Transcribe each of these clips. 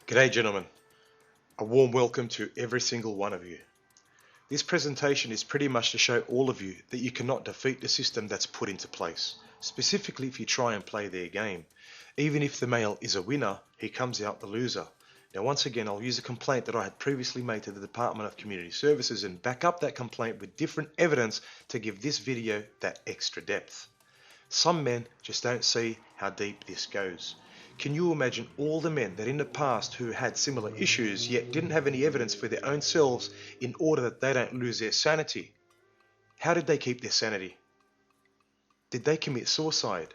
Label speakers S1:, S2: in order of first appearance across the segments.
S1: G'day gentlemen, a warm welcome to every single one of you. This presentation is pretty much to show all of you that you cannot defeat the system that's put into place, specifically if you try and play their game. Even if the male is a winner, he comes out the loser. Now once again, I'll use a complaint that I had previously made to the Department of Community Services and back up that complaint with different evidence to give this video that extra depth. Some men just don't see how deep this goes. Can you imagine all the men that in the past who had similar issues yet didn't have any evidence for their own selves in order that they don't lose their sanity? How did they keep their sanity? Did they commit suicide?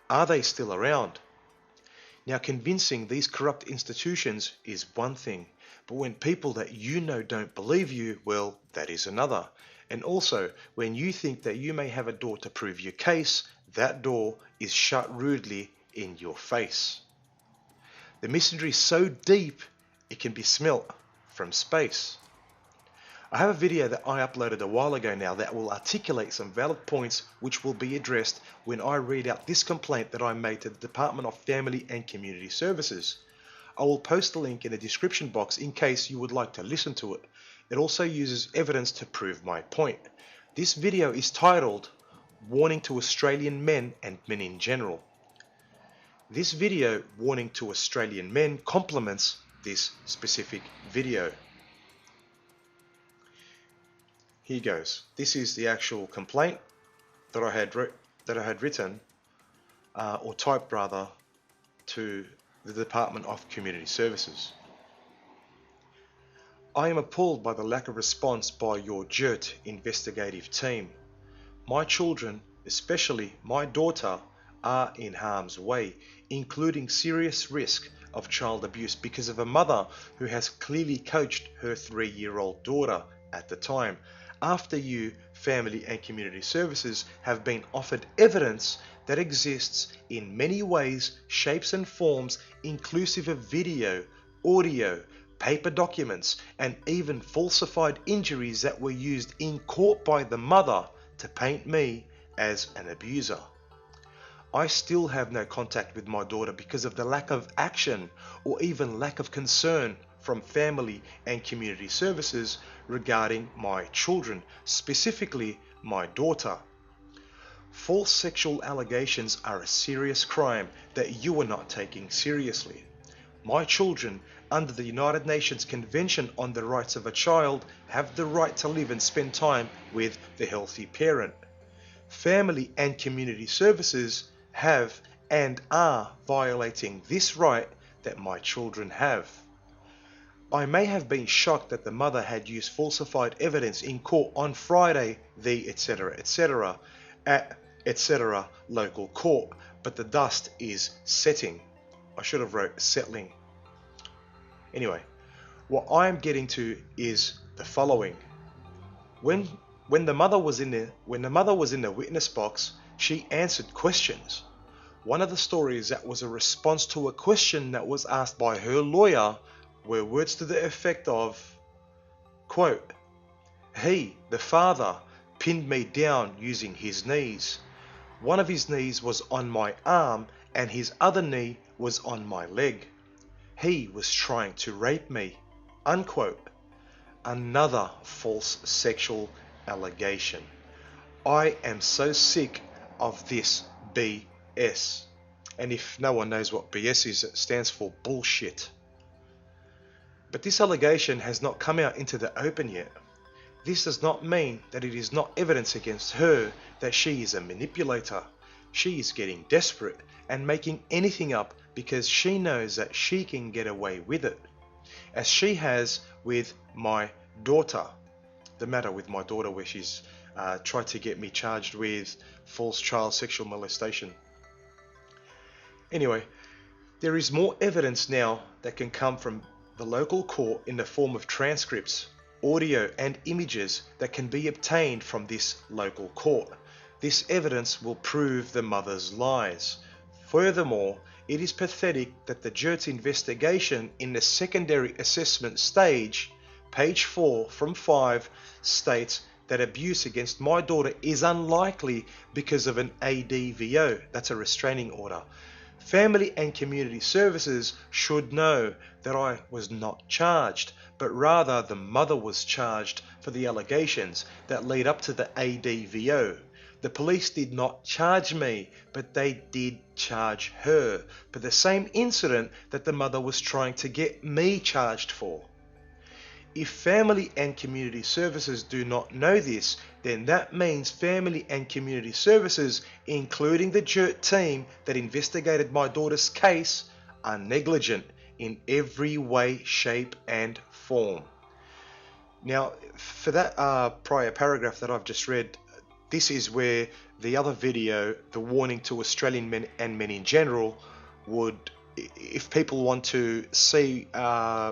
S1: Are they still around? Now, convincing these corrupt institutions is one thing, but when people that you know don't believe you, well, that is another. And also, when you think that you may have a door to prove your case, that door is shut rudely in your face. The mystery is so deep, it can be smelt from space. I have a video that I uploaded a while ago now that will articulate some valid points which will be addressed when I read out this complaint that I made to the Department of Family and Community Services. I will post the link in the description box in case you would like to listen to it. It also uses evidence to prove my point. This video is titled Warning to Australian Men and Men in General. This video, warning to Australian men, complements this specific video. Here goes. This is the actual complaint that I had written or typed rather to the Department of Community Services. I am appalled by the lack of response by your m.g.t.o.w investigative team. My children, especially my daughter, are in harm's way, including serious risk of child abuse because of a mother who has clearly coached her 3-year-old daughter at the time, after you, Family and Community Services, have been offered evidence that exists in many ways, shapes and forms, inclusive of video, audio, paper documents, and even falsified injuries that were used in court by the mother to paint me as an abuser. I still have no contact with my daughter because of the lack of action or even lack of concern from Family and Community Services regarding my children, specifically my daughter. False sexual allegations are a serious crime that you are not taking seriously. My children, under the United Nations Convention on the Rights of a Child, have the right to live and spend time with the healthy parent. Family and Community Services have and are violating this right that my children have. I may have been shocked that the mother had used falsified evidence in court on Friday, the etc. at etc. local court, but the dust is setting. I should have wrote settling. Anyway, what I am getting to is the following. When the mother was in the witness box, she answered questions. One of the stories that was a response to a question that was asked by her lawyer were words to the effect of, quote, "He, the father, pinned me down using his knees. One of his knees was on my arm and his other knee was on my leg. He was trying to rape me." Unquote. Another false sexual allegation. I am so sick of this BS. And if no one knows what BS is, it stands for bullshit. But this allegation has not come out into the open yet. This does not mean that it is not evidence against her that she is a manipulator. She is getting desperate and making anything up because she knows that she can get away with it, as she has with my daughter. The matter with my daughter where she's tried to get me charged with false child sexual molestation. Anyway, there is more evidence now that can come from the local court in the form of transcripts, audio and images that can be obtained from this local court. This evidence will prove the mother's lies. Furthermore, it is pathetic that the m.g.t.o.w investigation in the secondary assessment stage, page 4 from 5, states that abuse against my daughter is unlikely because of an ADVO, that's a restraining order. Family and Community Services should know that I was not charged, but rather the mother was charged for the allegations that lead up to the ADVO. The police did not charge me, but they did charge her for the same incident that the mother was trying to get me charged for. If Family and Community Services do not know this, then that means Family and Community Services, including the JERT team that investigated my daughter's case, are negligent in every way, shape and form. Now, for that prior paragraph that I've just read, this is where the other video, the warning to Australian men and men in general, would, if people want to see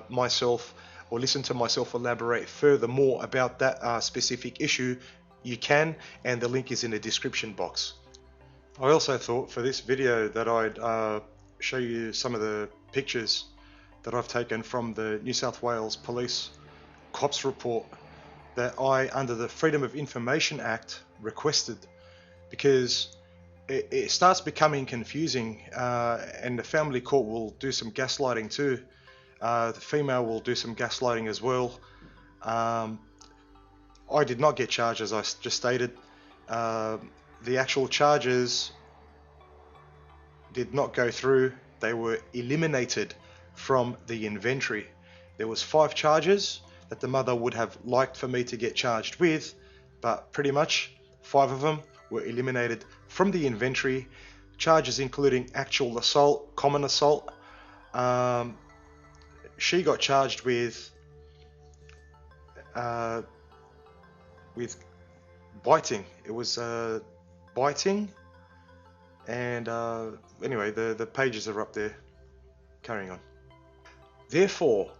S1: myself or listen to myself elaborate furthermore about that specific issue, you can, and the link is in the description box. I also thought for this video that I'd show you some of the pictures that I've taken from the New South Wales Police Cops report that I, under the Freedom of Information Act, requested, because it starts becoming confusing, and the family court will do some gaslighting too. The female will do some gaslighting as well. I did not get charged, as I just stated. The actual charges did not go through. They were eliminated from the inventory. There was 5 charges that the mother would have liked for me to get charged with, but pretty much 5 of them were eliminated from the inventory. Charges including actual assault, common assault. She got charged with biting. It was biting, and anyway, the pages are up there. Carrying on. Therefore,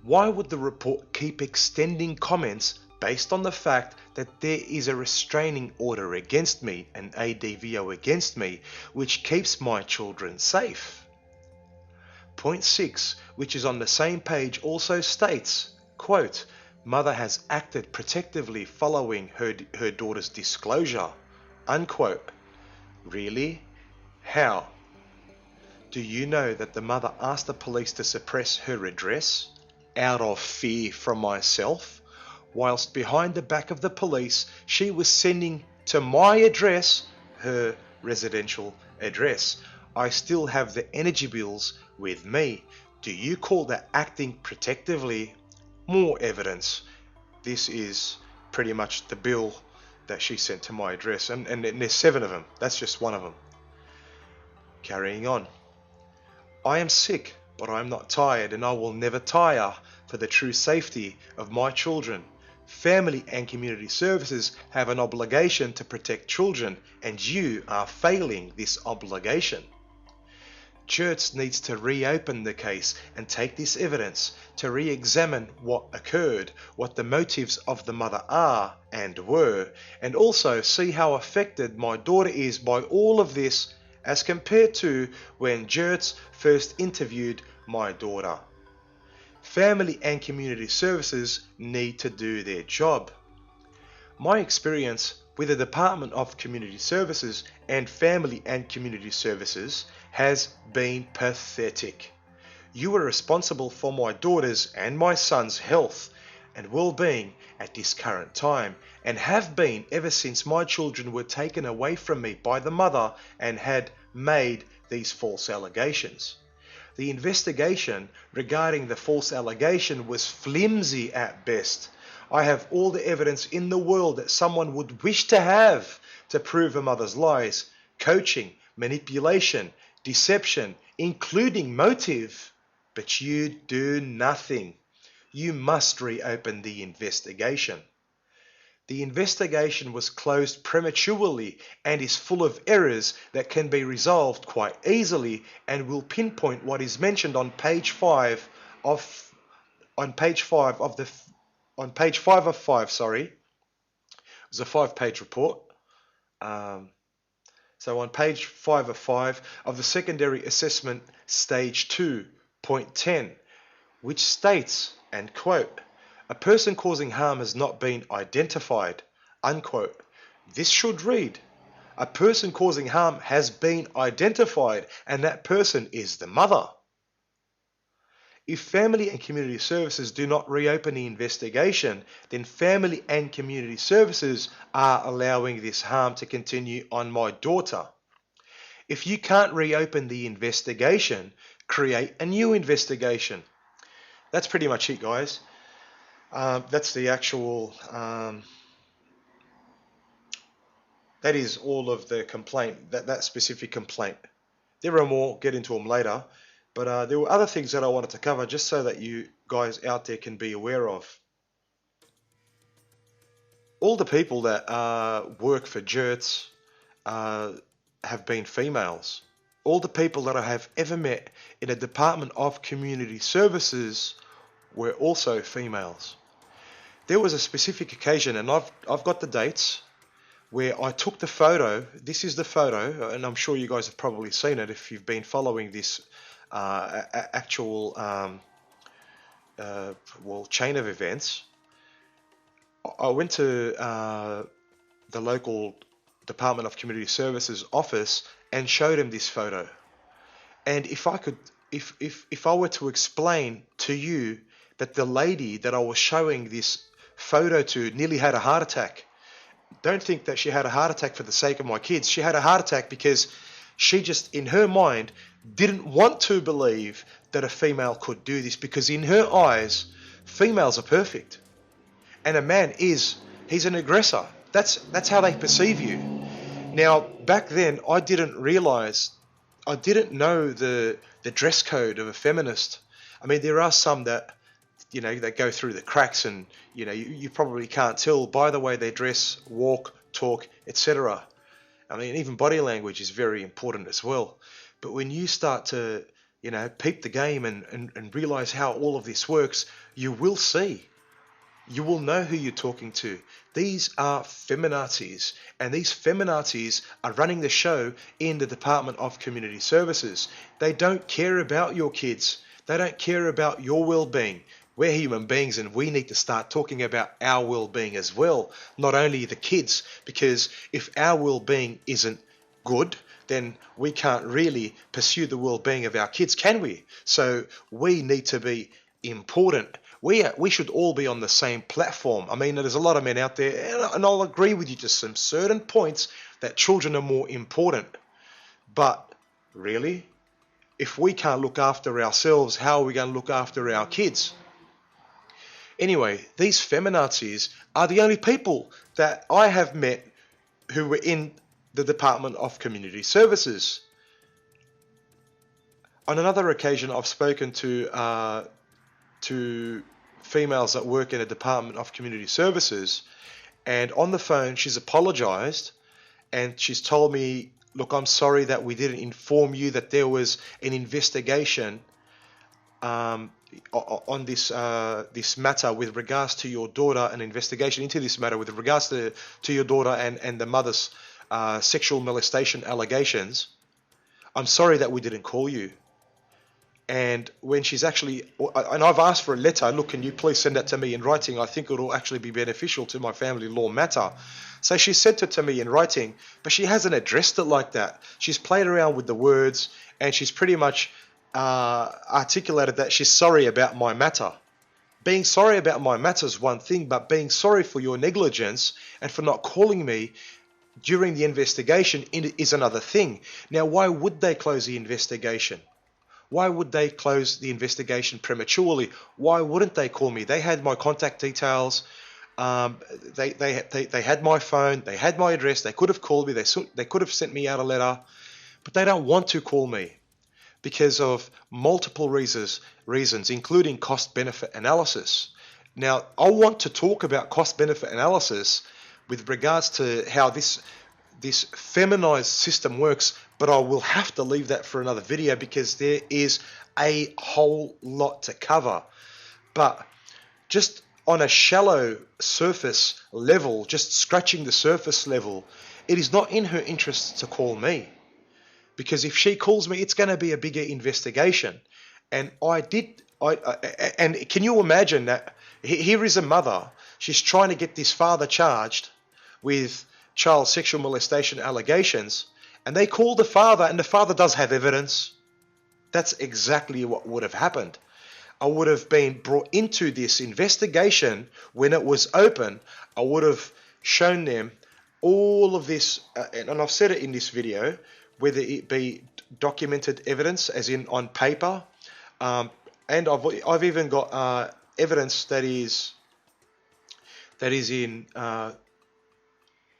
S1: why would the report keep extending comments based on the fact that there is a restraining order against me, an ADVO against me, which keeps my children safe? Point 6, which is on the same page, also states, quote, "Mother has acted protectively following her daughter's disclosure," unquote. Really? How? Do you know that the mother asked the police to suppress her address out of fear from myself, whilst behind the back of the police she was sending to my address, her residential address? I still have the energy bills with me. Do you call that acting protectively? More evidence. This is pretty much the bill that she sent to my address, and there's 7 of them. That's just one of them. Carrying on. I am sick, but I am not tired, and I will never tire for the true safety of my children. Family and Community Services have an obligation to protect children, and you are failing this obligation. JERT needs to reopen the case and take this evidence to re-examine what occurred, what the motives of the mother are and were, and also see how affected my daughter is by all of this as compared to when JERT first interviewed my daughter. Family and Community Services need to do their job. My experience with the Department of Community Services and Family and Community Services has been pathetic. You are responsible for my daughter's and my son's health and well-being at this current time, and have been ever since my children were taken away from me by the mother and had made these false allegations. The investigation regarding the false allegation was flimsy at best. I have all the evidence in the world that someone would wish to have to prove a mother's lies, coaching, manipulation, deception, including motive. But you do nothing. You must reopen the investigation. The investigation was closed prematurely and is full of errors that can be resolved quite easily, and will pinpoint what is mentioned on page 5 of 5. Sorry, it was a 5-page report. So on page 5 of 5 of the secondary assessment stage 2, point 10, which states, and quote, "A person causing harm has not been identified," unquote. This should read, A person causing harm has been identified, and that person is the mother. If Family and Community Services do not reopen the investigation, then Family and Community Services are allowing this harm to continue on my daughter. If you can't reopen the investigation, create a new investigation. That's pretty much it, guys. That's the actual, that is all of the complaint, that specific complaint. There are more, get into them later. But there were other things that I wanted to cover just so that you guys out there can be aware of. All the people that work for JERTs have been females. All the people that I have ever met in a Department of Community Services were also females. There was a specific occasion, and I've got the dates, where I took the photo. This is the photo, and I'm sure you guys have probably seen it if you've been following this actual chain of events. I went to the local Department of Community Services office and showed him this photo. And if I were to explain to you that the lady that I was showing this photo to nearly had a heart attack, don't think that she had a heart attack for the sake of my kids. She had a heart attack because she just, in her mind, didn't want to believe that a female could do this, because in her eyes, females are perfect. And a man he's an aggressor. That's how they perceive you. Now, back then, I didn't know the dress code of a feminist. I mean, there are some that, that go through the cracks, and, you probably can't tell by the way they dress, walk, talk, etc. I mean, even body language is very important as well. But when you start to, peep the game and realize how all of this works, you will see. You will know who you're talking to. These are feminazis, and these feminazis are running the show in the Department of Community Services. They don't care about your kids. They don't care about your well-being. We're human beings, and we need to start talking about our well-being as well, not only the kids, because if our well-being isn't good, then we can't really pursue the well-being of our kids, can we? So we need to be important. We should all be on the same platform. I mean, there's a lot of men out there, and I'll agree with you to some certain points that children are more important. But really, if we can't look after ourselves, how are we going to look after our kids? Anyway, these feminazis are the only people that I have met who were in the Department of Community Services. On another occasion, I've spoken to females that work in a Department of Community Services, and on the phone she's apologized, and she's told me, look, I'm sorry that we didn't inform you that there was an investigation on this matter with regards to your daughter, an investigation into this matter with regards to your daughter and the mother's sexual molestation allegations. I'm sorry that we didn't call you. And when she's actually, and I've asked for a letter, look, can you please send that to me in writing? I think it'll actually be beneficial to my family law matter. So she sent it to me in writing, but she hasn't addressed it like that. She's played around with the words, and she's pretty much articulated that she's sorry about my matter. Being sorry about my matter is one thing, but being sorry for your negligence and for not calling me during the investigation is another thing. Now, why would they close the investigation? Why would they close the investigation prematurely? Why wouldn't they call me? They had my contact details. They had my phone. They had my address. They could have called me. They could have sent me out a letter, but they don't want to call me because of multiple reasons, including cost-benefit analysis. Now, I want to talk about cost-benefit analysis with regards to how this feminized system works, but I will have to leave that for another video because there is a whole lot to cover. But just on a shallow surface level, just scratching the surface level, it is not in her interest to call me, because if she calls me, it's going to be a bigger investigation. And and can you imagine that here is a mother, she's trying to get this father charged with child sexual molestation allegations, and they call the father, and the father does have evidence, that's exactly what would have happened. I would have been brought into this investigation when it was open. I would have shown them all of this, and I've said it in this video, whether it be documented evidence, as in on paper, and I've even got evidence that is in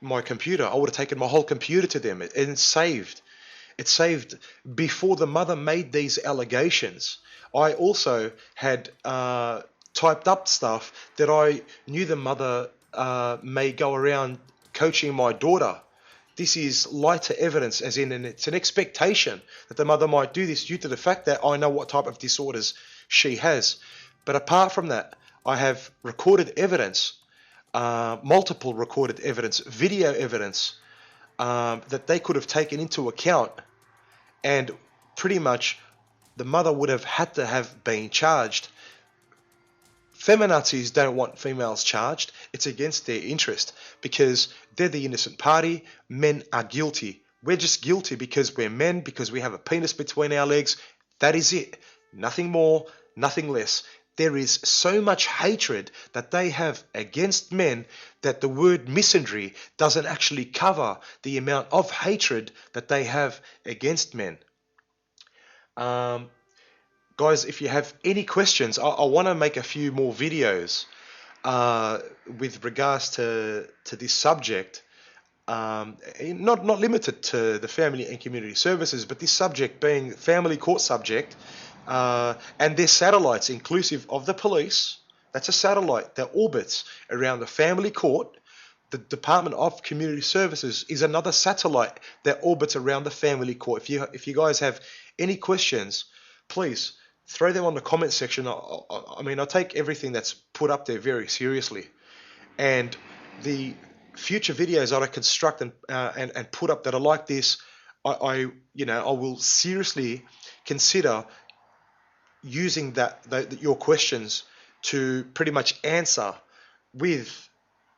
S1: my computer. I would have taken my whole computer to them, and it's saved. It's saved before the mother made these allegations. I also had typed up stuff that I knew the mother may go around coaching my daughter. This is lighter evidence, as in, and it's an expectation that the mother might do this due to the fact that I know what type of disorders she has. But apart from that, I have recorded evidence, multiple recorded evidence, video evidence, that they could have taken into account, and pretty much the mother would have had to have been charged. Feminazis don't want females charged. It's against their interest because they're the innocent party. Men are guilty. We're just guilty because we're men, because we have a penis between our legs. That is it. Nothing more, nothing less. There is so much hatred that they have against men that the word misandry doesn't actually cover the amount of hatred that they have against men. Guys, if you have any questions, I want to make a few more videos with regards to this subject. Not limited to the family and community services, but this subject being family court subject, and their satellites inclusive of the police. That's a satellite that orbits around the family court. The Department of Community Services is another satellite that orbits around the family court. If you guys have any questions, please throw them on the comment section. I mean, I take everything that's put up there very seriously, and the future videos that I construct and put up that are like this, I will seriously consider using your questions to pretty much answer with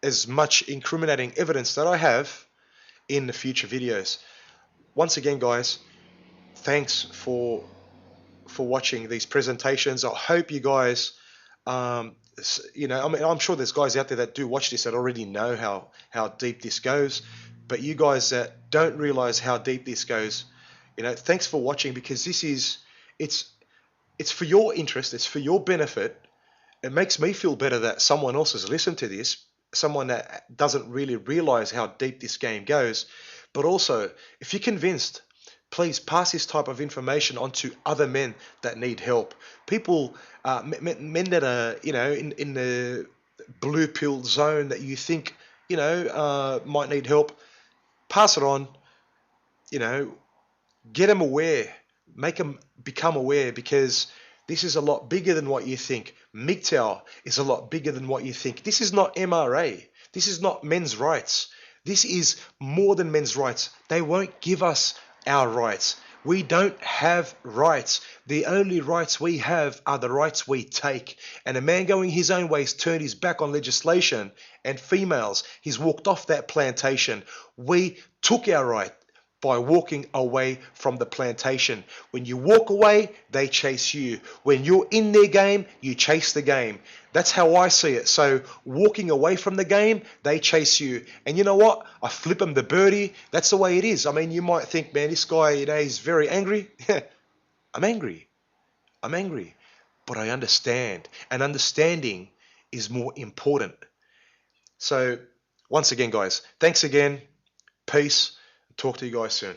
S1: as much incriminating evidence that I have in the future videos. Once again, guys, thanks for watching these presentations. I hope you guys, I mean, I'm sure there's guys out there that do watch this that already know how deep this goes, but you guys that don't realize how deep this goes, thanks for watching, because it's for your interest, it's for your benefit. It makes me feel better that someone else has listened to this, someone that doesn't really realize how deep this game goes. But also, if you're convinced, please pass this type of information on to other men that need help. People, men that are, in the blue pill zone that you think, might need help. Pass it on, get them aware, make them become aware, because this is a lot bigger than what you think. MGTOW is a lot bigger than what you think. This is not MRA. This is not men's rights. This is more than men's rights. They won't give us our rights. We don't have rights. The only rights we have are the rights we take. And a man going his own ways turned his back on legislation and females. He's walked off that plantation. We took our right by walking away from the plantation. When you walk away, they chase you. When you're in their game, you chase the game. That's how I see it. So walking away from the game, they chase you. And you know what? I flip them the birdie. That's the way it is. I mean, you might think, man, this guy, he's very angry. I'm angry. I'm angry. But I understand. And understanding is more important. So once again, guys, thanks again. Peace. Talk to you guys soon.